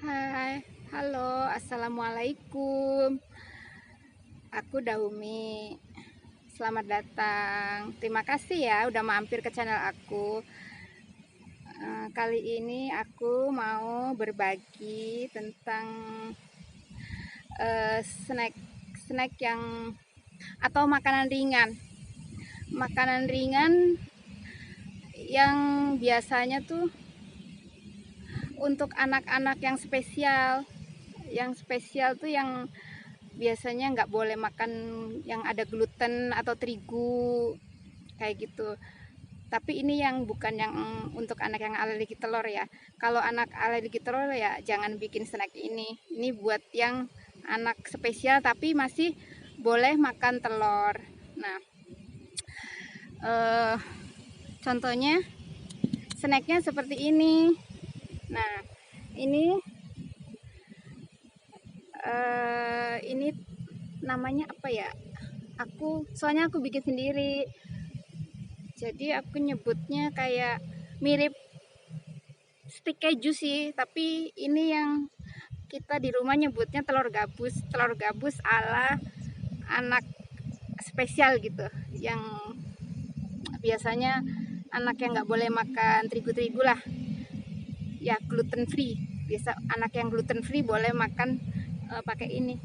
Hai, halo, assalamualaikum. Aku Daumi. Selamat datang. Terima kasih ya udah mampir ke channel aku. Kali ini aku mau berbagi tentang snack snack yang atau makanan ringan. Makanan ringan yang biasanya tuh untuk anak-anak yang spesial. Yang spesial tuh yang biasanya nggak boleh makan yang ada gluten atau terigu kayak gitu. Tapi ini yang bukan yang untuk anak yang alergi telur ya. Kalau anak alergi telur ya jangan bikin snack ini. Ini buat yang anak spesial tapi masih boleh makan telur. Nah, eh, contohnya snacknya seperti ini. Nah, ini ini namanya apa ya? Soalnya aku bikin sendiri. Jadi aku nyebutnya kayak mirip stik keju sih, tapi ini yang kita di rumah nyebutnya telur gabus ala anak spesial gitu, yang biasanya anak yang nggak boleh makan terigu-terigu lah, ya gluten free. Biasa anak yang gluten free boleh makan pakai ini,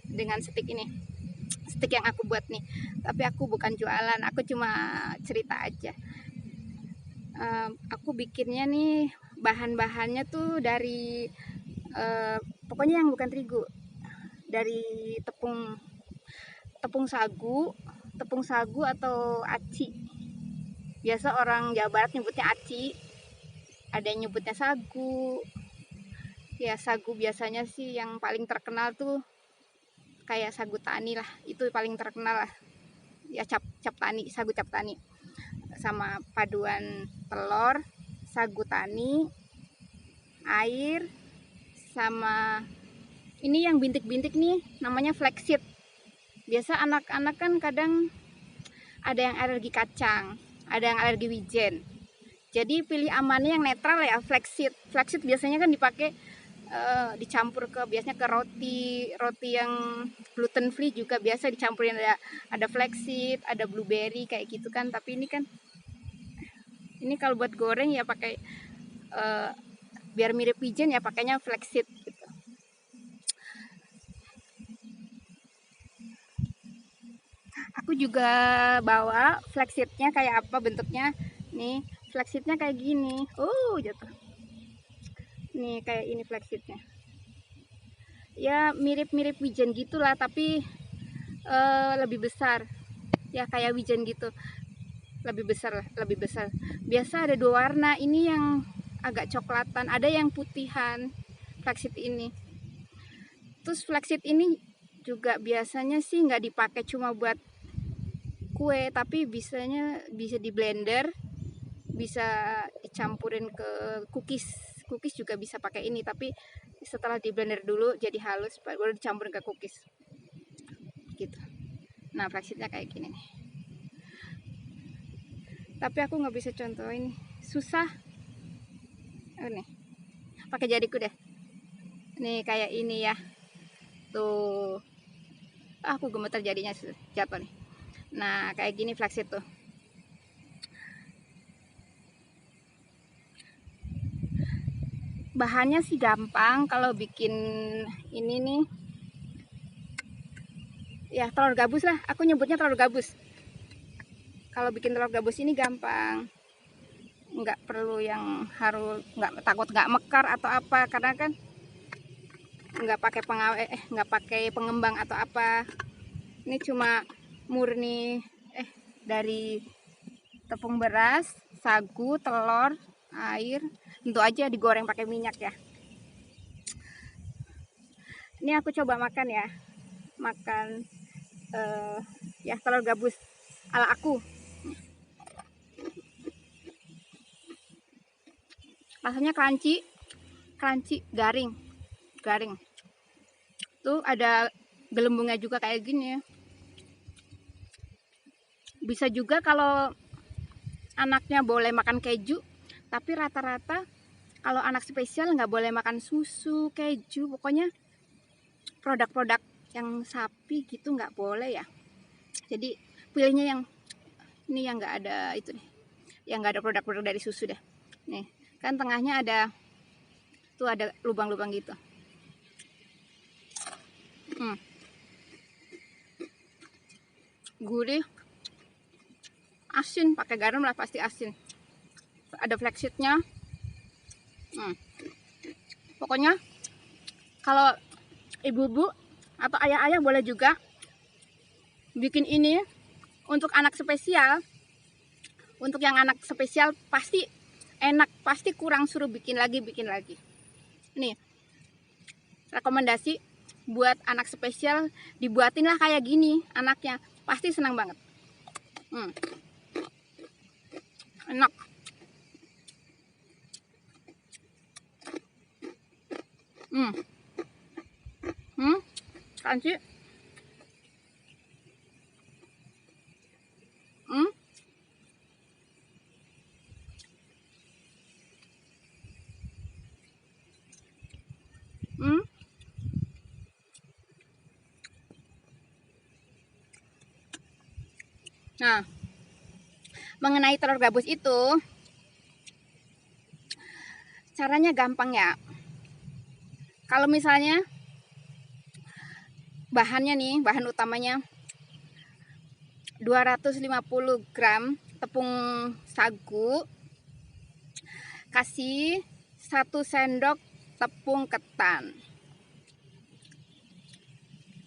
dengan stik ini, stik yang aku buat nih. Tapi aku bukan jualan, aku cuma cerita aja. Aku bikinnya nih bahan-bahannya tuh dari pokoknya yang bukan terigu, dari tepung tepung sagu tepung sagu atau aci. Biasa orang Jawa Barat nyebutnya aci, ada yang nyebutnya sagu. Ya sagu biasanya sih yang paling terkenal tuh kayak sagu tani lah, itu paling terkenal lah ya. Cap tani, sagu cap tani sama paduan telur, sagu tani, air, sama ini yang bintik-bintik nih namanya flaxseed. Biasa anak-anak kan kadang ada yang alergi kacang, ada yang alergi wijen. Jadi pilih amannya yang netral ya, flaxseed. Flaxseed biasanya kan dipakai dicampur ke biasanya ke roti roti yang gluten free juga biasa dicampurin, ada flaxseed, ada blueberry kayak gitu kan. Tapi ini kalau buat goreng ya pakai biar mirip wijen ya pakainya flaxseed gitu. Aku juga bawa flaxseednya kayak apa bentuknya nih. Flaxseednya kayak gini, jatuh nih, kayak ini flaxseednya ya, mirip-mirip wijen gitulah, tapi lebih besar ya, kayak wijen gitu, lebih besar lah, lebih besar. Biasa ada dua warna, ini yang agak coklatan, ada yang putihan flaxseed ini. Terus flaxseed ini juga biasanya sih nggak dipakai cuma buat kue, tapi bisa di blender, bisa dicampurin ke cookies juga bisa pakai ini. Tapi setelah di blender dulu jadi halus baru dicampurin ke cookies gitu. Nah flaxseednya kayak gini nih, tapi aku nggak bisa contohin, susah. Nih pakai jariku deh, nih kayak ini ya tuh. Aku gemeter jadinya, jatuh nih. Nah kayak gini flaxseed tuh. Bahannya sih gampang kalau bikin ini nih ya, telur gabus lah, aku nyebutnya telur gabus. Kalau bikin telur gabus ini gampang, nggak perlu yang harus, nggak takut nggak mekar atau apa, karena kan nggak pakai pengawet, nggak pakai pengembang atau apa. Ini cuma murni dari tepung beras, sagu, telur, air. Tentu aja digoreng pakai minyak ya. Ini aku coba makan ya, makan ya telur gabus ala aku. Rasanya crunchy, garing. Tuh ada gelembungnya juga kayak gini ya. Bisa juga kalau anaknya boleh makan keju, tapi rata-rata Kalau anak spesial nggak boleh makan susu, keju, pokoknya produk-produk yang sapi gitu nggak boleh ya. Jadi pilihnya yang ini yang nggak ada itu nih, yang nggak ada produk-produk dari susu deh. Nih kan tengahnya ada tuh, ada lubang-lubang gitu. Gurih, asin, pakai garam lah pasti asin. Ada flaxseednya. Pokoknya kalau ibu-ibu atau ayah-ayah boleh juga bikin ini untuk anak spesial. Untuk yang anak spesial pasti enak, pasti kurang, suruh bikin lagi. Nih rekomendasi buat anak spesial, dibuatin lah kayak gini, anaknya pasti senang banget. Enak. Kan sih. Nah, mengenai telur gabus itu caranya gampang ya. Kalau misalnya bahannya nih, bahan utamanya 250 gram tepung sagu, kasih 1 sendok tepung ketan,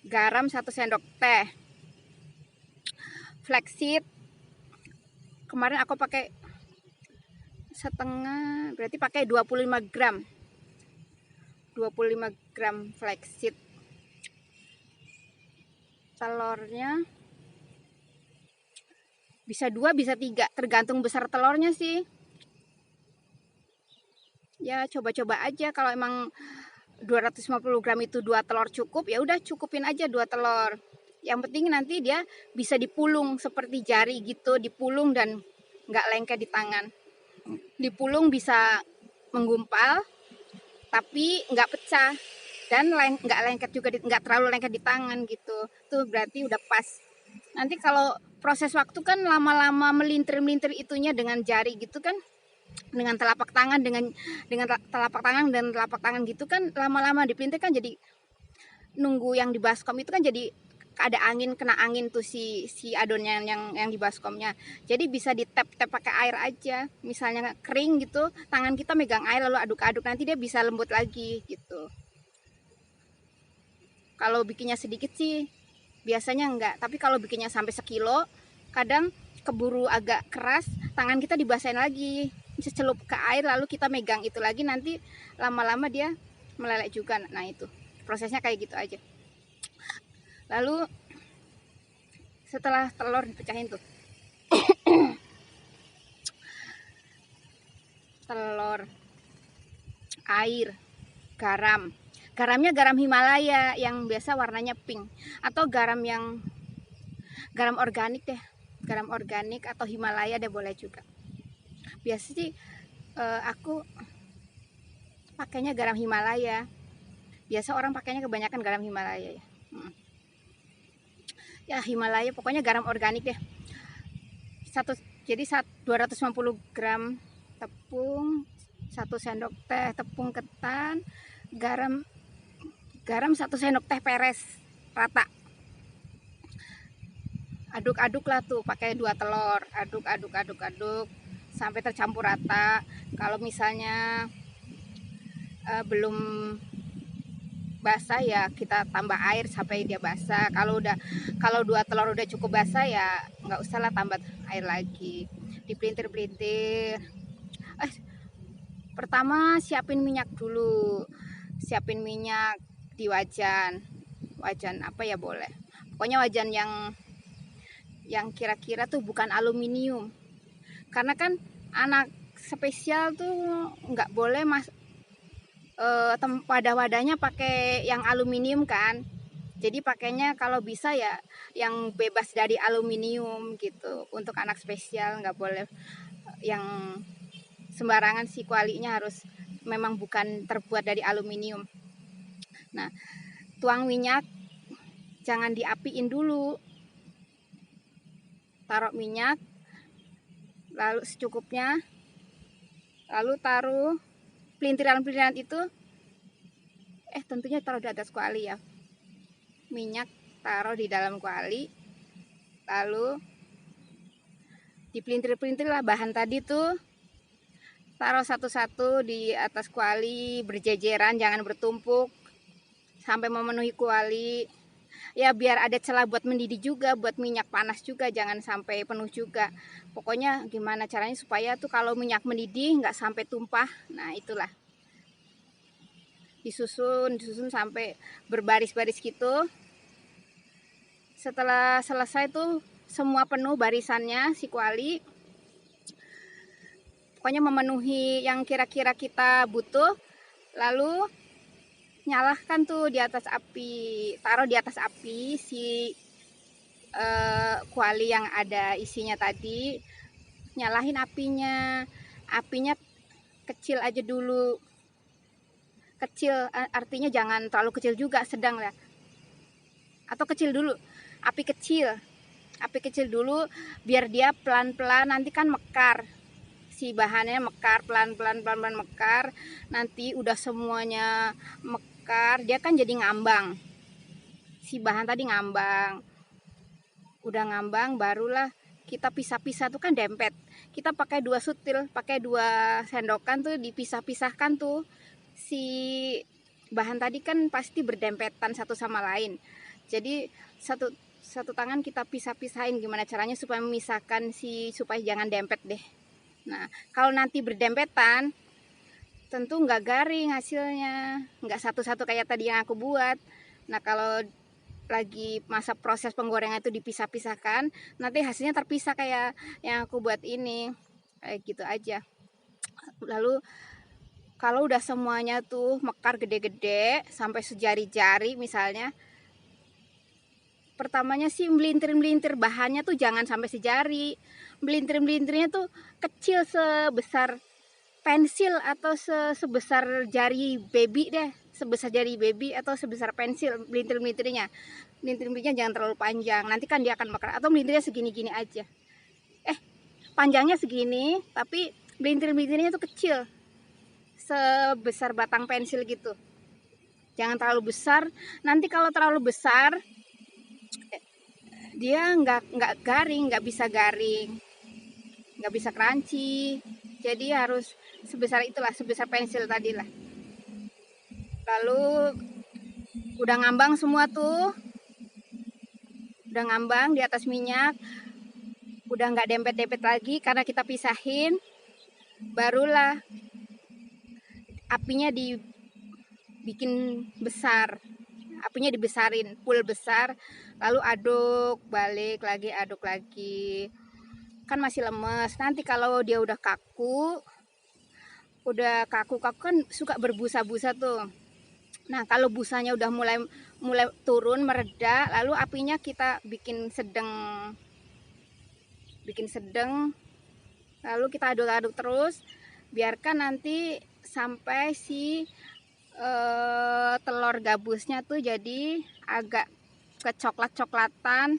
garam 1 sendok teh, flaxseed kemarin aku pakai setengah, berarti pakai 25 gram flaxseed. Telurnya bisa 2 bisa 3, tergantung besar telurnya sih. Ya coba-coba aja, kalau emang 250 gram itu 2 telur cukup, ya udah cukupin aja 2 telur. Yang penting nanti dia bisa dipulung seperti jari gitu, dipulung dan nggak lengket di tangan. Dipulung bisa menggumpal tapi nggak pecah, dan nggak lengket juga, nggak terlalu lengket di tangan gitu. Tuh berarti udah pas. Nanti kalau proses waktu kan lama-lama melintir itunya dengan jari gitu kan, dengan telapak tangan, dengan telapak tangan dan telapak tangan gitu kan, lama-lama dipelintir kan, jadi nunggu yang di baskom itu kan jadi ada angin, kena angin tuh si adonnya yang di baskomnya. Jadi bisa di tap pakai air aja. Misalnya kering gitu, tangan kita megang air lalu aduk-aduk, nanti dia bisa lembut lagi gitu. Kalau bikinnya sedikit sih biasanya enggak, tapi kalau bikinnya sampai sekilo, kadang keburu agak keras, tangan kita dibasahin lagi, celup ke air lalu kita megang itu lagi, nanti lama-lama dia meleleh juga. Nah itu prosesnya kayak gitu aja. Lalu setelah telur dipecahin tuh, telur, air, garamnya garam Himalaya yang biasa warnanya pink, atau garam organik deh, garam organik atau Himalaya deh boleh juga. Biasa sih aku pakainya garam Himalaya. Biasa orang pakainya kebanyakan garam Himalaya ya. Ya Himalaya, pokoknya garam organik deh. Jadi 250 gram tepung, 1 sendok teh tepung ketan, garam 1 sendok teh peres rata. Aduk-aduk lah tuh pakai 2 telur, aduk sampai tercampur rata. Kalau misalnya belum basah ya kita tambah air sampai dia basah. Kalau 2 telur udah cukup basah ya nggak usah lah tambah air lagi. Dipelintir-pelintir. Pertama siapin minyak dulu. Siapin minyak di wajan apa ya boleh. Pokoknya wajan yang kira-kira tuh bukan aluminium. Karena kan anak spesial tuh nggak boleh wadah-wadahnya pakai yang aluminium kan. Jadi pakainya kalau bisa ya yang bebas dari aluminium gitu. Untuk anak spesial nggak boleh yang sembarangan sih, kualinya harus memang bukan terbuat dari aluminium. Nah, tuang minyak, jangan diapiin dulu, taruh minyak lalu secukupnya, lalu taruh pelintiran-pelintiran itu, tentunya taruh di atas kuali ya. Minyak taruh di dalam kuali, lalu dipelintir-pelintir lah bahan tadi tuh, taruh satu-satu di atas kuali berjejeran, jangan bertumpuk sampai memenuhi kuali ya, biar ada celah buat mendidih juga, buat minyak panas juga, jangan sampai penuh juga. Pokoknya gimana caranya supaya tuh kalau minyak mendidih nggak sampai tumpah. Nah itulah, disusun sampai berbaris-baris gitu. Setelah selesai tuh semua penuh barisannya si kuali, pokoknya memenuhi yang kira-kira kita butuh, lalu nyalahkan tuh di atas api, taruh di atas api si kuali yang ada isinya tadi, nyalahin apinya kecil aja dulu. Kecil artinya jangan terlalu kecil juga, sedang lah, atau kecil dulu, api kecil dulu biar dia pelan-pelan, nanti kan mekar, si bahannya mekar pelan-pelan mekar, nanti udah semuanya mekar dia kan jadi ngambang, si bahan tadi ngambang, udah ngambang barulah kita pisah-pisah tuh kan dempet, kita pakai 2 sutil, pakai 2 sendokan tuh dipisah-pisahkan tuh, si bahan tadi kan pasti berdempetan satu sama lain, jadi satu tangan kita pisah-pisahin. Gimana caranya supaya memisahkan supaya jangan dempet deh. Nah kalau nanti berdempetan tentu nggak garing hasilnya, nggak satu-satu kayak tadi yang aku buat. Nah kalau lagi masa proses penggorengan itu dipisah-pisahkan, nanti hasilnya terpisah kayak yang aku buat ini, kayak gitu aja. Lalu kalau udah semuanya tuh mekar gede-gede sampai sejari-jari misalnya, pertamanya sih melintir-melintir bahannya tuh jangan sampai sejari, melintir-melintirnya tuh kecil sebesar pensil atau sebesar jari baby deh, sebesar jari baby atau sebesar pensil melintir-melintirnya. Melintir-melintirnya jangan terlalu panjang, nanti kan dia akan mekar, atau melintirnya segini-gini aja. Panjangnya segini, tapi melintir-melintirnya tuh kecil, sebesar batang pensil gitu. Jangan terlalu besar, nanti kalau terlalu besar dia nggak garing, nggak bisa crunchy. Jadi harus sebesar itulah, sebesar pensil tadi lah. Lalu udah ngambang semua tuh, udah ngambang di atas minyak, udah nggak dempet-dempet lagi karena kita pisahin, barulah apinya dibikin besar, apinya dibesarin full besar, lalu aduk lagi, kan masih lemes. Nanti kalau dia udah kaku kan suka berbusa-busa tuh. Nah kalau busanya udah mulai turun mereda, lalu apinya kita bikin sedang, lalu kita aduk-aduk terus, biarkan nanti sampai si telur gabusnya tuh jadi agak kecoklat-coklatan,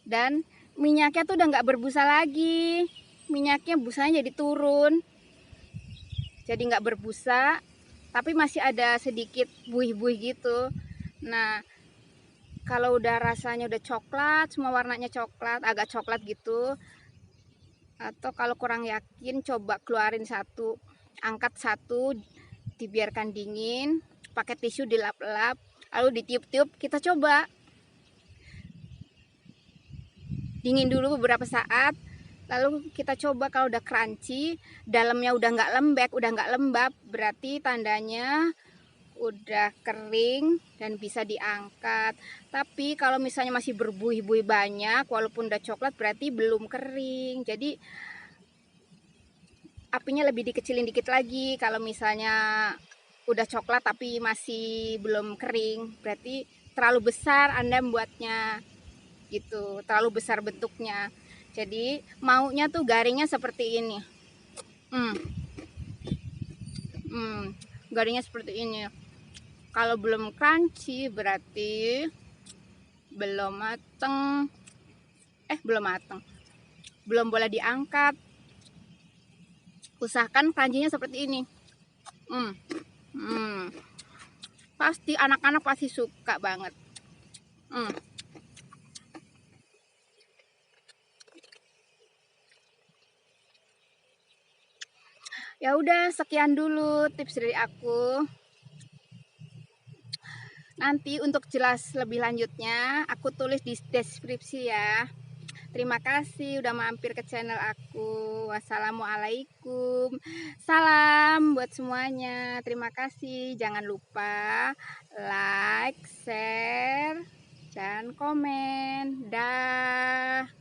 dan minyaknya tuh udah nggak berbusa lagi, minyaknya busanya jadi turun, jadi nggak berbusa tapi masih ada sedikit buih-buih gitu. Nah kalau udah rasanya udah coklat, semua warnanya coklat, agak coklat gitu, atau kalau kurang yakin coba keluarin satu, angkat satu, dibiarkan dingin, pakai tisu dilap-lap, lalu ditiup-tiup, kita coba dingin dulu beberapa saat, lalu kita coba. Kalau udah crunchy, dalamnya udah nggak lembab, berarti tandanya udah kering dan bisa diangkat. Tapi kalau misalnya masih berbuih-buih banyak walaupun udah coklat, berarti belum kering, jadi apinya lebih dikecilin dikit lagi. Kalau misalnya udah coklat tapi masih belum kering, berarti terlalu besar Anda membuatnya gitu, terlalu besar bentuknya. Jadi maunya tuh garingnya seperti ini. Garingnya seperti ini. Kalau belum crunchy berarti belum mateng. Belum mateng. Belum boleh diangkat. Usahakan crunchy-nya seperti ini. Pasti anak-anak pasti suka banget. Ya udah, sekian dulu tips dari aku. Nanti untuk jelas lebih lanjutnya aku tulis di deskripsi ya. Terima kasih udah mampir ke channel aku. Wassalamualaikum. Salam buat semuanya. Terima kasih. Jangan lupa like, share, dan komen. Dah.